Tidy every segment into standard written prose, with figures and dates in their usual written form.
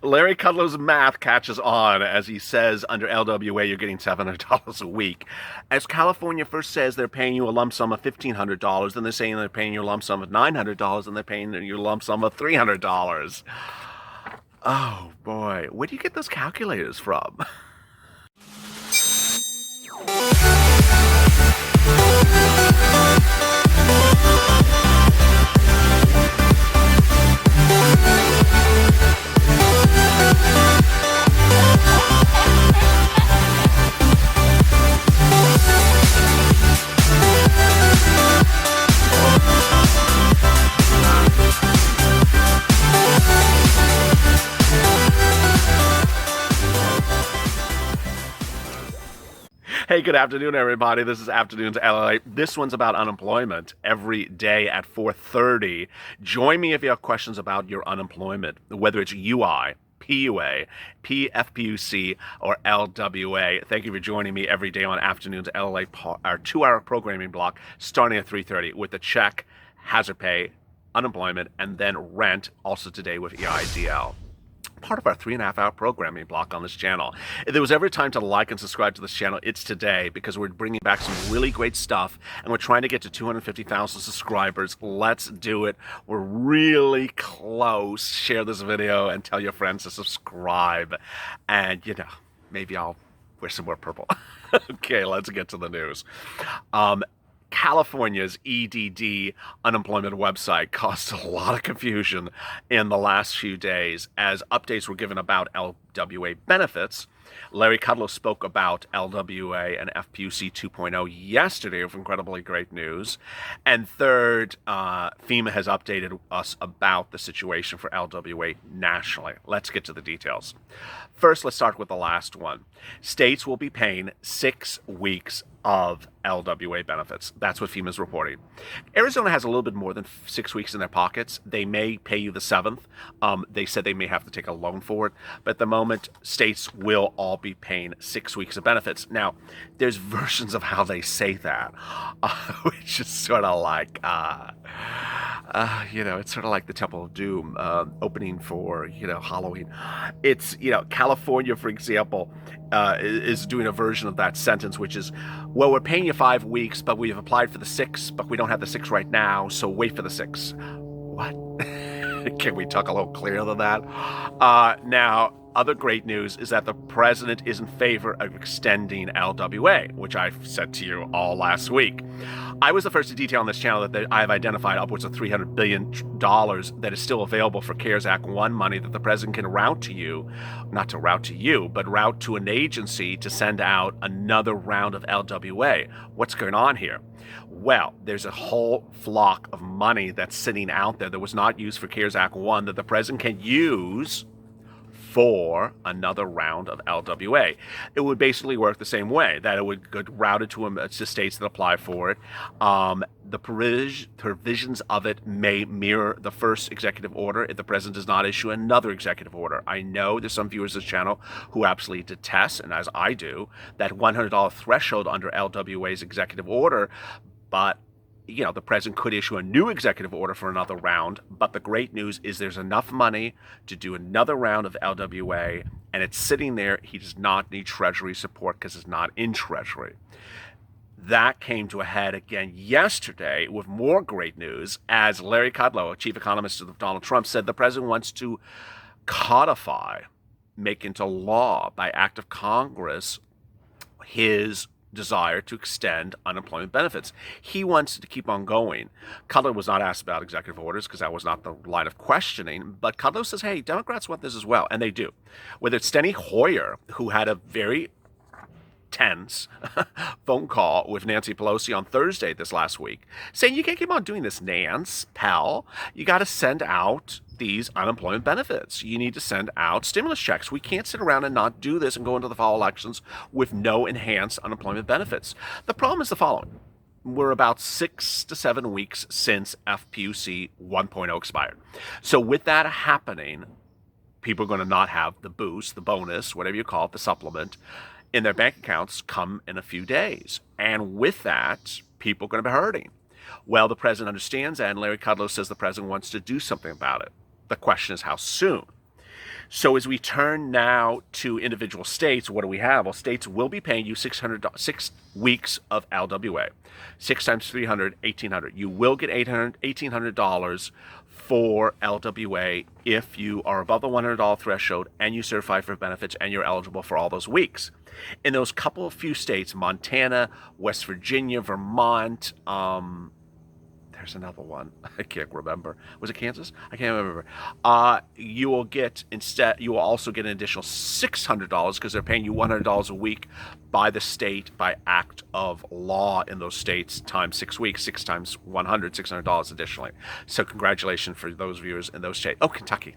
Larry Kudlow's math catches on as he says under LWA you're getting $700 a week. As California first says they're paying you a lump sum of $1,500, then they're saying they're paying you a lump sum of $900, and they're paying you a lump sum of $300. Oh boy, where do you get those calculators from? Hey, good afternoon, everybody. This is Afternoons LA. This one's about unemployment every day at 4:30. Join me if you have questions about your unemployment, whether it's UI, PUA, PFPUC, or LWA. Thank you for joining me every day on Afternoons LA, our 2-hour programming block starting at 3:30 with the check, hazard pay, unemployment, and then rent, also today with EIDL. Part of our 3.5-hour programming block on this channel. If there was ever a time to like and subscribe to this channel, it's today, because we're bringing back some really great stuff and we're trying to get to 250,000 subscribers. Let's do it. We're really close. Share this video and tell your friends to subscribe. And, maybe I'll wear some more purple. Okay, let's get to the news. California's EDD unemployment website caused a lot of confusion in the last few days as updates were given about LWA benefits. Larry Kudlow spoke about LWA and FPUC 2.0 yesterday with incredibly great news. And third, FEMA has updated us about the situation for LWA nationally. Let's get to the details. First, let's start with the last one. States will be paying 6 weeks of LWA benefits. That's what FEMA's reporting. Arizona has a little bit more than 6 weeks in their pockets. They may pay you the 7th. They said they may have to take a loan for it. But at the moment, states will all be paying 6 weeks of benefits. Now, there's versions of how they say that, which is sort of like, it's sort of like the Temple of Doom opening for, Halloween. It's, California, for example, is doing a version of that sentence, which is, well, we're paying you 5 weeks, but we've applied for the 6, but we don't have the 6 right now, so wait for the 6. What? Can we talk a little clearer than that? Now, other great news is that the president is in favor of extending LWA, which I've said to you all last week. I was the first to detail on this channel that I've identified upwards of $300 billion that is still available for CARES Act 1 money that the president can route to you, not to route to you, but route to an agency to send out another round of LWA. What's going on here? Well, there's a whole flock of money that's sitting out there that was not used for CARES Act 1 that the president can use for another round of LWA. It would basically work the same way, that it would get routed to states that apply for it. The provisions of it may mirror the first executive order if the president does not issue another executive order. I know there's some viewers of this channel who absolutely detest, and as I do, that $100 threshold under LWA's executive order, but the president could issue a new executive order for another round, but the great news is there's enough money to do another round of LWA, and it's sitting there. He does not need Treasury support because it's not in Treasury. That came to a head again yesterday with more great news as Larry Kudlow, a chief economist of Donald Trump, said the president wants to codify, make into law by act of Congress, his desire to extend unemployment benefits. He wants to keep on going. Kudlow was not asked about executive orders because that was not the line of questioning, but Kudlow says, hey, Democrats want this as well, and they do. Whether it's Steny Hoyer, who had a very tense phone call with Nancy Pelosi on Thursday this last week, saying you can't keep on doing this, Nance, pal. You got to send out these unemployment benefits. You need to send out stimulus checks. We can't sit around and not do this and go into the fall elections with no enhanced unemployment benefits. The problem is the following. We're about 6 to 7 weeks since FPUC 1.0 expired. So with that happening, people are going to not have the boost, the bonus, whatever you call it, the supplement, in their bank accounts come in a few days. And with that, people are going to be hurting. Well, the president understands that, and Larry Kudlow says the president wants to do something about it. The question is how soon. So as we turn now to individual states, what do we have? Well, states will be paying you 6 weeks of LWA. 6 times 300, 1,800. You will get $1,800 for LWA if you are above the $100 threshold and you certify for benefits and you're eligible for all those weeks. In those couple of few states, Montana, West Virginia, Vermont, there's another one. I can't remember. Was it Kansas? I can't remember. You will also get an additional $600 because they're paying you $100 a week by the state by act of law in those states times 6 weeks, 6 times 100, $600 additionally. So congratulations for those viewers in those states. Oh, Kentucky.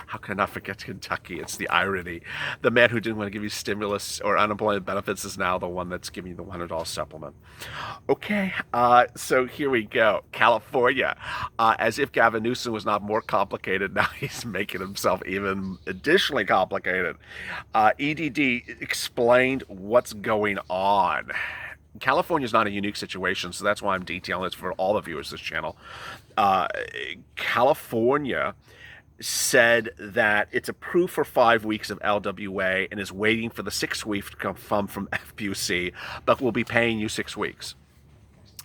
How can I not forget Kentucky? It's the irony. The man who didn't want to give you stimulus or unemployment benefits is now the one that's giving you the $100 supplement. Okay, so here we go. California. As if Gavin Newsom was not more complicated, now he's making himself even additionally complicated. EDD explained what's going on. California is not a unique situation, so that's why I'm detailing this for all the viewers of this channel. California said that it's approved for 5 weeks of LWA and is waiting for the 6th week to come from FPUC, but will be paying you 6 weeks.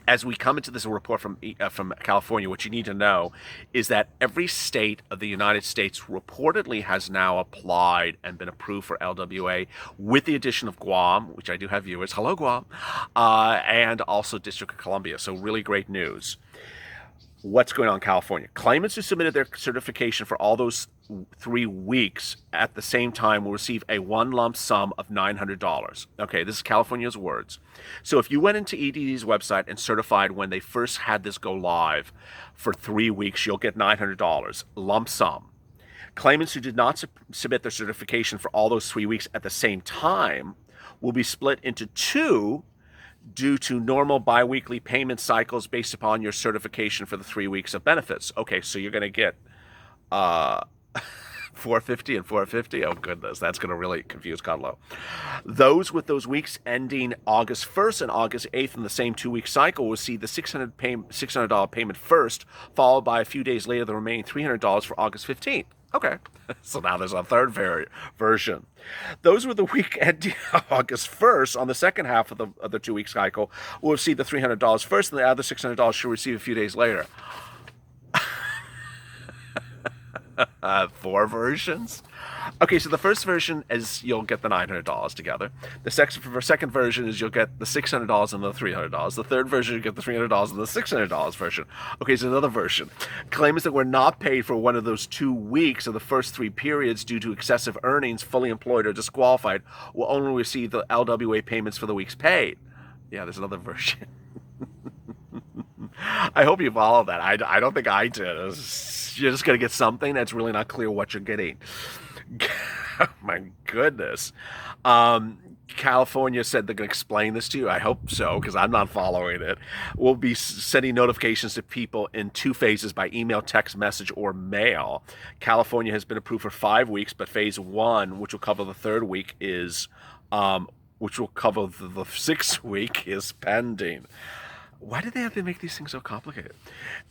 As we come into this report from California, what you need to know is that every state of the United States reportedly has now applied and been approved for LWA, with the addition of Guam, which I do have viewers. Hello, Guam, and also District of Columbia. So really great news. What's going on in California? Claimants who submitted their certification for all those 3 weeks at the same time will receive a one lump sum of $900. Okay, this is California's words. So if you went into EDD's website and certified when they first had this go live for 3 weeks, you'll get $900 lump sum. Claimants who did not submit their certification for all those 3 weeks at the same time will be split into two due to normal biweekly payment cycles based upon your certification for the 3 weeks of benefits. Okay, so you're going to get $450 and $450. Oh goodness, that's going to really confuse Cudlow. Those with those weeks ending August 1st and August 8th in the same 2-week cycle will see the $600 payment first, followed by a few days later the remaining $300 for August 15th. Okay, so now there's a third version. Those with the week ending August 1st on the second half of the 2-week cycle will receive the $300 first, and the other $600 should receive a few days later. 4 versions? Okay, so the first version is you'll get the $900 together. The second version is you'll get the $600 and the $300. The third version, you get the $300 and the $600 version. Okay, so another version. Claimants that were not paid for one of those 2 weeks of the first 3 periods due to excessive earnings, fully employed or disqualified, will only receive the LWA payments for the weeks paid. Yeah, there's another version. I hope you follow that. I don't think I did. You're just going to get something that's really not clear what you're getting. Oh my goodness. California said they're going to explain this to you. I hope so, because I'm not following it. We'll be sending notifications to people in 2 phases by email, text message, or mail. California has been approved for 5 weeks, but phase 1, which will cover the 3rd week, which will cover the 6th week, is pending. Why do they have to make these things so complicated?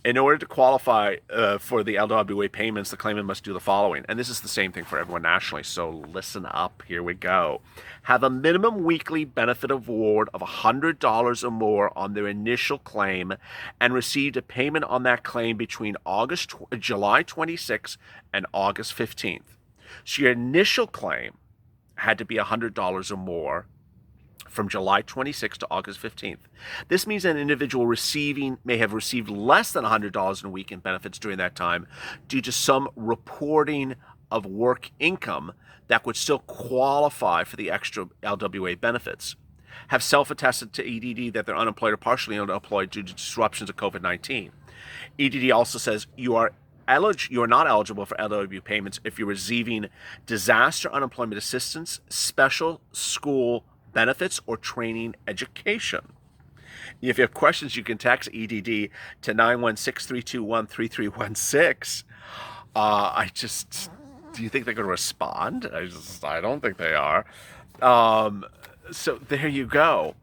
In order to qualify for the LWA payments, the claimant must do the following. And this is the same thing for everyone nationally, so listen up. Here we go. Have a minimum weekly benefit award of $100 or more on their initial claim and received a payment on that claim between July 26th and August 15th. So your initial claim had to be $100 or more from July 26th to August 15th. This means an individual may have received less than $100 in a week in benefits during that time due to some reporting of work income that would still qualify for the extra LWA benefits. Have self-attested to EDD that they're unemployed or partially unemployed due to disruptions of COVID-19. EDD also says you are not eligible for LWA payments if you're receiving disaster unemployment assistance, special school benefits, or training education. If you have questions, you can text EDD to 916-321-3316. Do you think they're going to respond? I don't think they are. So there you go.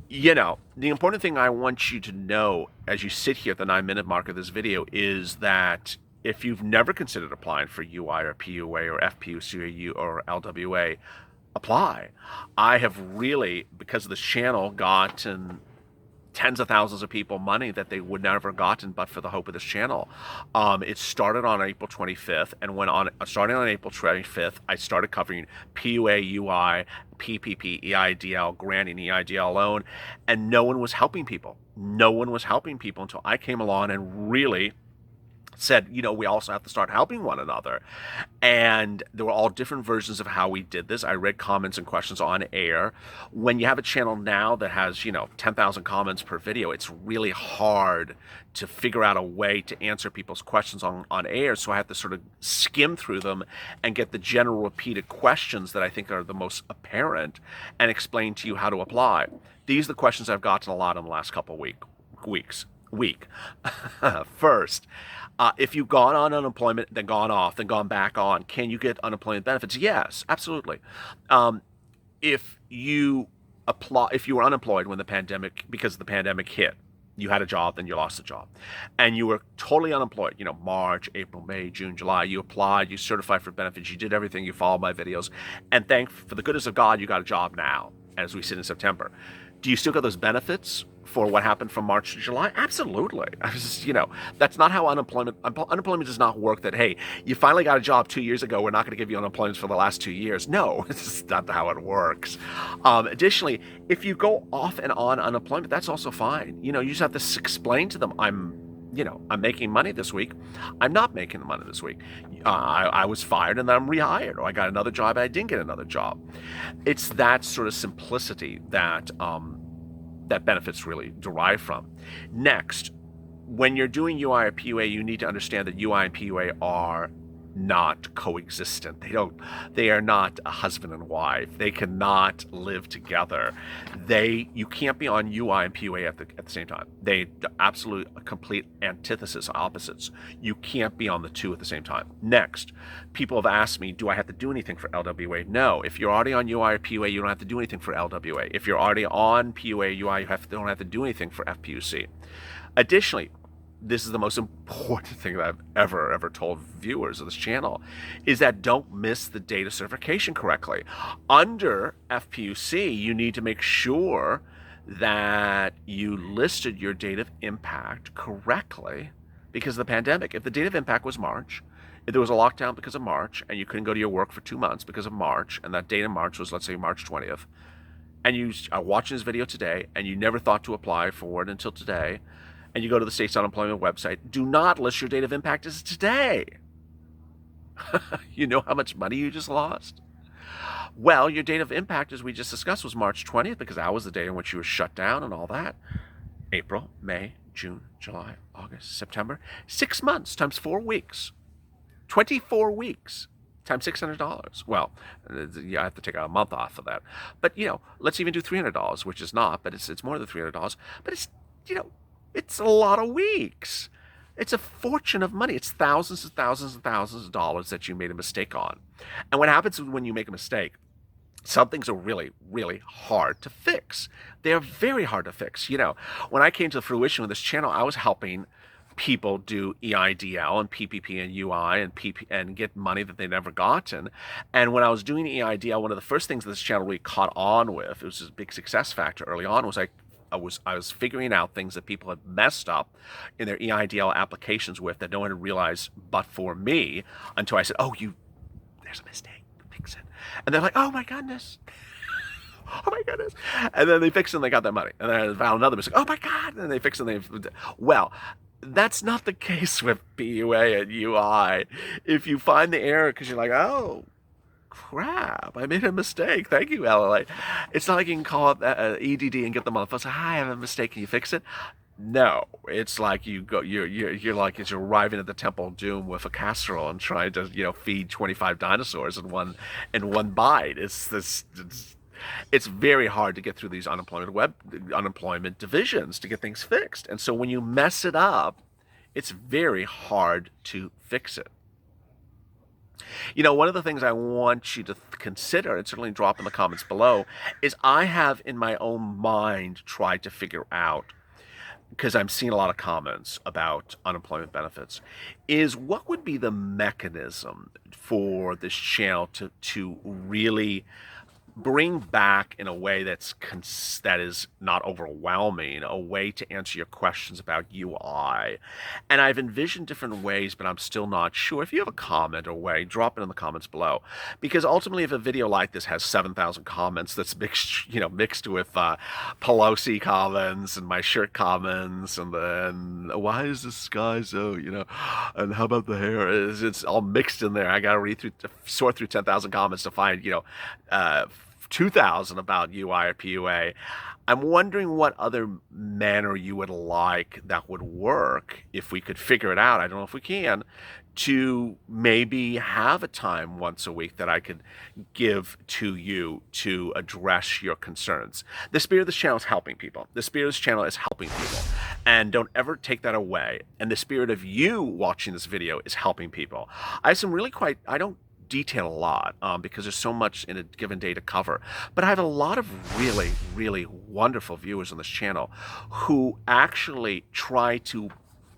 You know, the important thing I want you to know as you sit here at the 9-minute mark of this video is that if you've never considered applying for UI or PUA or FPUC or LWA, apply. I have really, because of this channel, gotten tens of thousands of people money that they would never have gotten but for the hope of this channel. It started on April 25th, and starting on April 25th, I started covering PUA, UI, PPP, EIDL, granting EIDL loan, and no one was helping people. No one was helping people until I came along and really said, we also have to start helping one another. And there were all different versions of how we did this. I read comments and questions on air. When you have a channel now that has, 10,000 comments per video, it's really hard to figure out a way to answer people's questions on air. So I have to sort of skim through them and get the general repeated questions that I think are the most apparent and explain to you how to apply. These are the questions I've gotten a lot in the last couple of weeks. First, if you've gone on unemployment, then gone off, then gone back on, can you get unemployment benefits? Yes, absolutely. If you were unemployed when because the pandemic hit, you had a job, then you lost the job, and you were totally unemployed, March, April, May, June, July, you applied, you certified for benefits, you did everything, you followed my videos, and for the goodness of God, you got a job now, as we sit in September. Do you still get those benefits for what happened from March to July? Absolutely. That's not how unemployment does not work. That, hey, you finally got a job 2 years ago, we're not going to give you unemployment for the last 2 years. No, it's not how it works. Additionally, if you go off and on unemployment, that's also fine. You just have to explain to them, I'm making money this week. I'm not making the money this week. I was fired and then I'm rehired, or I got another job and I didn't get another job. It's that sort of simplicity that benefits really derive from. Next, when you're doing UI or PUA, you need to understand that UI and PUA are not coexistent. They are not a husband and wife. They cannot live together. You can't be on UI and PUA at the same time. They absolute complete antithesis, opposites. You can't be on the two at the same time. Next, people have asked me, do I have to do anything for LWA? No. If you're already on UI or PUA, you don't have to do anything for LWA. If you're already on PUA or UI, you don't have to do anything for FPUC. Additionally, this is the most important thing that I've ever told viewers of this channel, is that don't miss the data certification correctly. Under FPUC, you need to make sure that you listed your date of impact correctly because of the pandemic. If the date of impact was March, if there was a lockdown because of March, and you couldn't go to your work for 2 months because of March, and that date in March was, let's say, March 20th, and you are watching this video today, and you never thought to apply for it until today, and you go to the state's unemployment website, do not list your date of impact as today. You know how much money you just lost? Well, your date of impact, as we just discussed, was March 20th, because that was the day in which you were shut down and all that. April, May, June, July, August, September. 6 months times 4 weeks. 24 weeks times $600. Well, you have to take a month off of that. But, let's even do $300, which is not, but it's more than $300. But it's, it's a lot of weeks. It's a fortune of money. It's thousands and thousands and thousands of dollars that you made a mistake on. And what happens when you make a mistake, some things are really, really hard to fix. They're very hard to fix. When I came to the fruition of this channel, I was helping people do EIDL and PPP and UI and get money that they never gotten. And when I was doing EIDL, one of the first things this channel really caught on with, it was a big success factor early on, was I was figuring out things that people had messed up in their EIDL applications with that no one had realized but for me, until I said, there's a mistake, fix it. And they're like, oh my goodness. Oh my goodness. And then they fixed it and they got that money. And then I found another mistake. Oh my God. And then they fixed it and well, that's not the case with PUA and UI. If you find the error because you're like, oh, crap, I made a mistake. Thank you, LLA. It's not like you can call up EDD and get them on the phone. Say, hi, I have a mistake. Can you fix it? No, it's like you're like you're arriving at the Temple of Doom with a casserole and trying to feed 25 dinosaurs in one bite. It's very hard to get through these unemployment divisions to get things fixed. And so when you mess it up, it's very hard to fix it. One of the things I want you to consider, and certainly drop in the comments below, is I have in my own mind tried to figure out because I'm seeing a lot of comments about unemployment benefits, is what would be the mechanism for this channel to really bring back in a way that is not overwhelming, a way to answer your questions about UI. And I've envisioned different ways, but I'm still not sure. If you have a comment or way, drop it in the comments below. Because ultimately, if a video like this has 7,000 comments, that's mixed with Pelosi comments and my shirt comments, and then why is this guy so, and how about the hair? It's all mixed in there. I got to sort through 10,000 comments to find, 2,000 about UI or PUA. I'm wondering what other manner you would like that would work if we could figure it out. I don't know if we can, to maybe have a time once a week that I could give to you to address your concerns. The spirit of this channel is helping people. The spirit of this channel is helping people. And don't ever take that away. And the spirit of you watching this video is helping people. I have some really I don't detail a lot because there's so much in a given day to cover. But I have a lot of really, really wonderful viewers on this channel who actually try to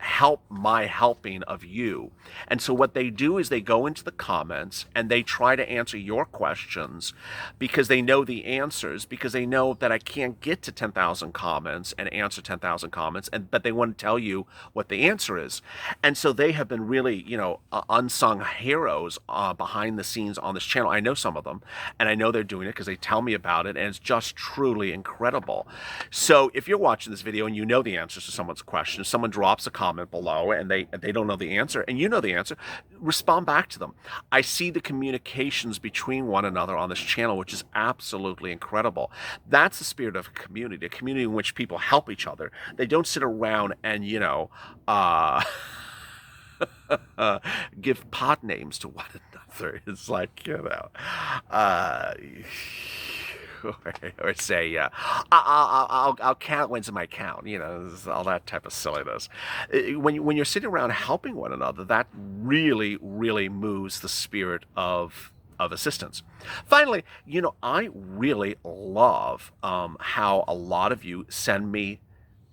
help my helping of you. And so what they do is they go into the comments and they try to answer your questions because they know the answers, because they know that I can't get to 10,000 comments and answer 10,000 comments, but they want to tell you what the answer is. And so they have been really, unsung heroes behind the scenes on this channel. I know some of them, and I know they're doing it because they tell me about it, and it's just truly incredible. So if you're watching this video and you know the answers to someone's question, someone drops a comment below and they don't know the answer and you know the answer, respond back to them. I see the communications between one another on this channel, which is absolutely incredible. That's the spirit of a community in which people help each other. They don't sit around and give pot names to one another. It's like, or say, I'll count when's in my count, all that type of silliness. When you're sitting around helping one another, that really, really moves the spirit of assistance. Finally, I really love how a lot of you send me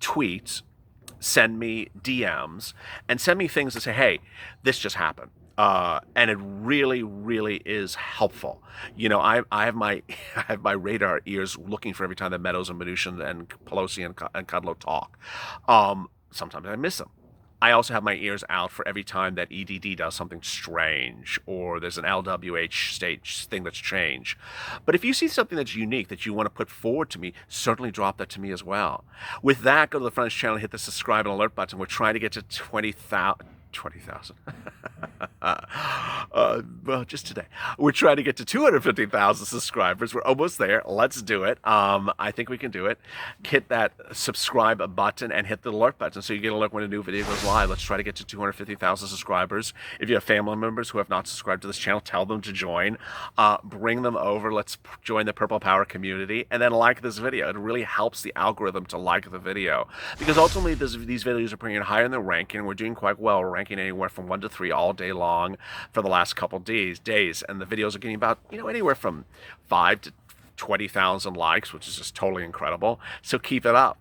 tweets, send me DMs, and send me things that say, hey, this just happened. And it really, really is helpful. I have my radar ears looking for every time that Meadows and Mnuchin and Pelosi and Kudlow talk. Sometimes I miss them. I also have my ears out for every time that EDD does something strange or there's an LWH stage thing that's changed. But if you see something that's unique that you want to put forward to me, certainly drop that to me as well. With that, go to the Friends channel, hit the subscribe and alert button. We're trying to get to 20,000. Well, just today. We're trying to get to 250,000 subscribers. We're almost there. Let's do it. I think we can do it. Hit that subscribe button and hit the alert button so you get an alert when a new video goes live. Let's try to get to 250,000 subscribers. If you have family members who have not subscribed to this channel, tell them to join. Bring them over. Let's join the Purple Power community. And then like this video. It really helps the algorithm to like the video. Because ultimately, these videos are bringing higher in the ranking. We're doing quite well. We're ranking anywhere from 1 to 3 all day long for the last couple days, and the videos are getting about anywhere from 5 to 20,000 likes, which is just totally incredible. So keep it up.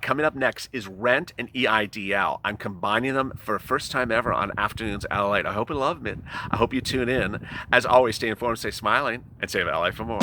Coming up next is Rent and EIDL. I'm combining them for the first time ever on Afternoons LA. I hope you love it. I hope you tune in. As always, stay informed, stay smiling, and save LA for more.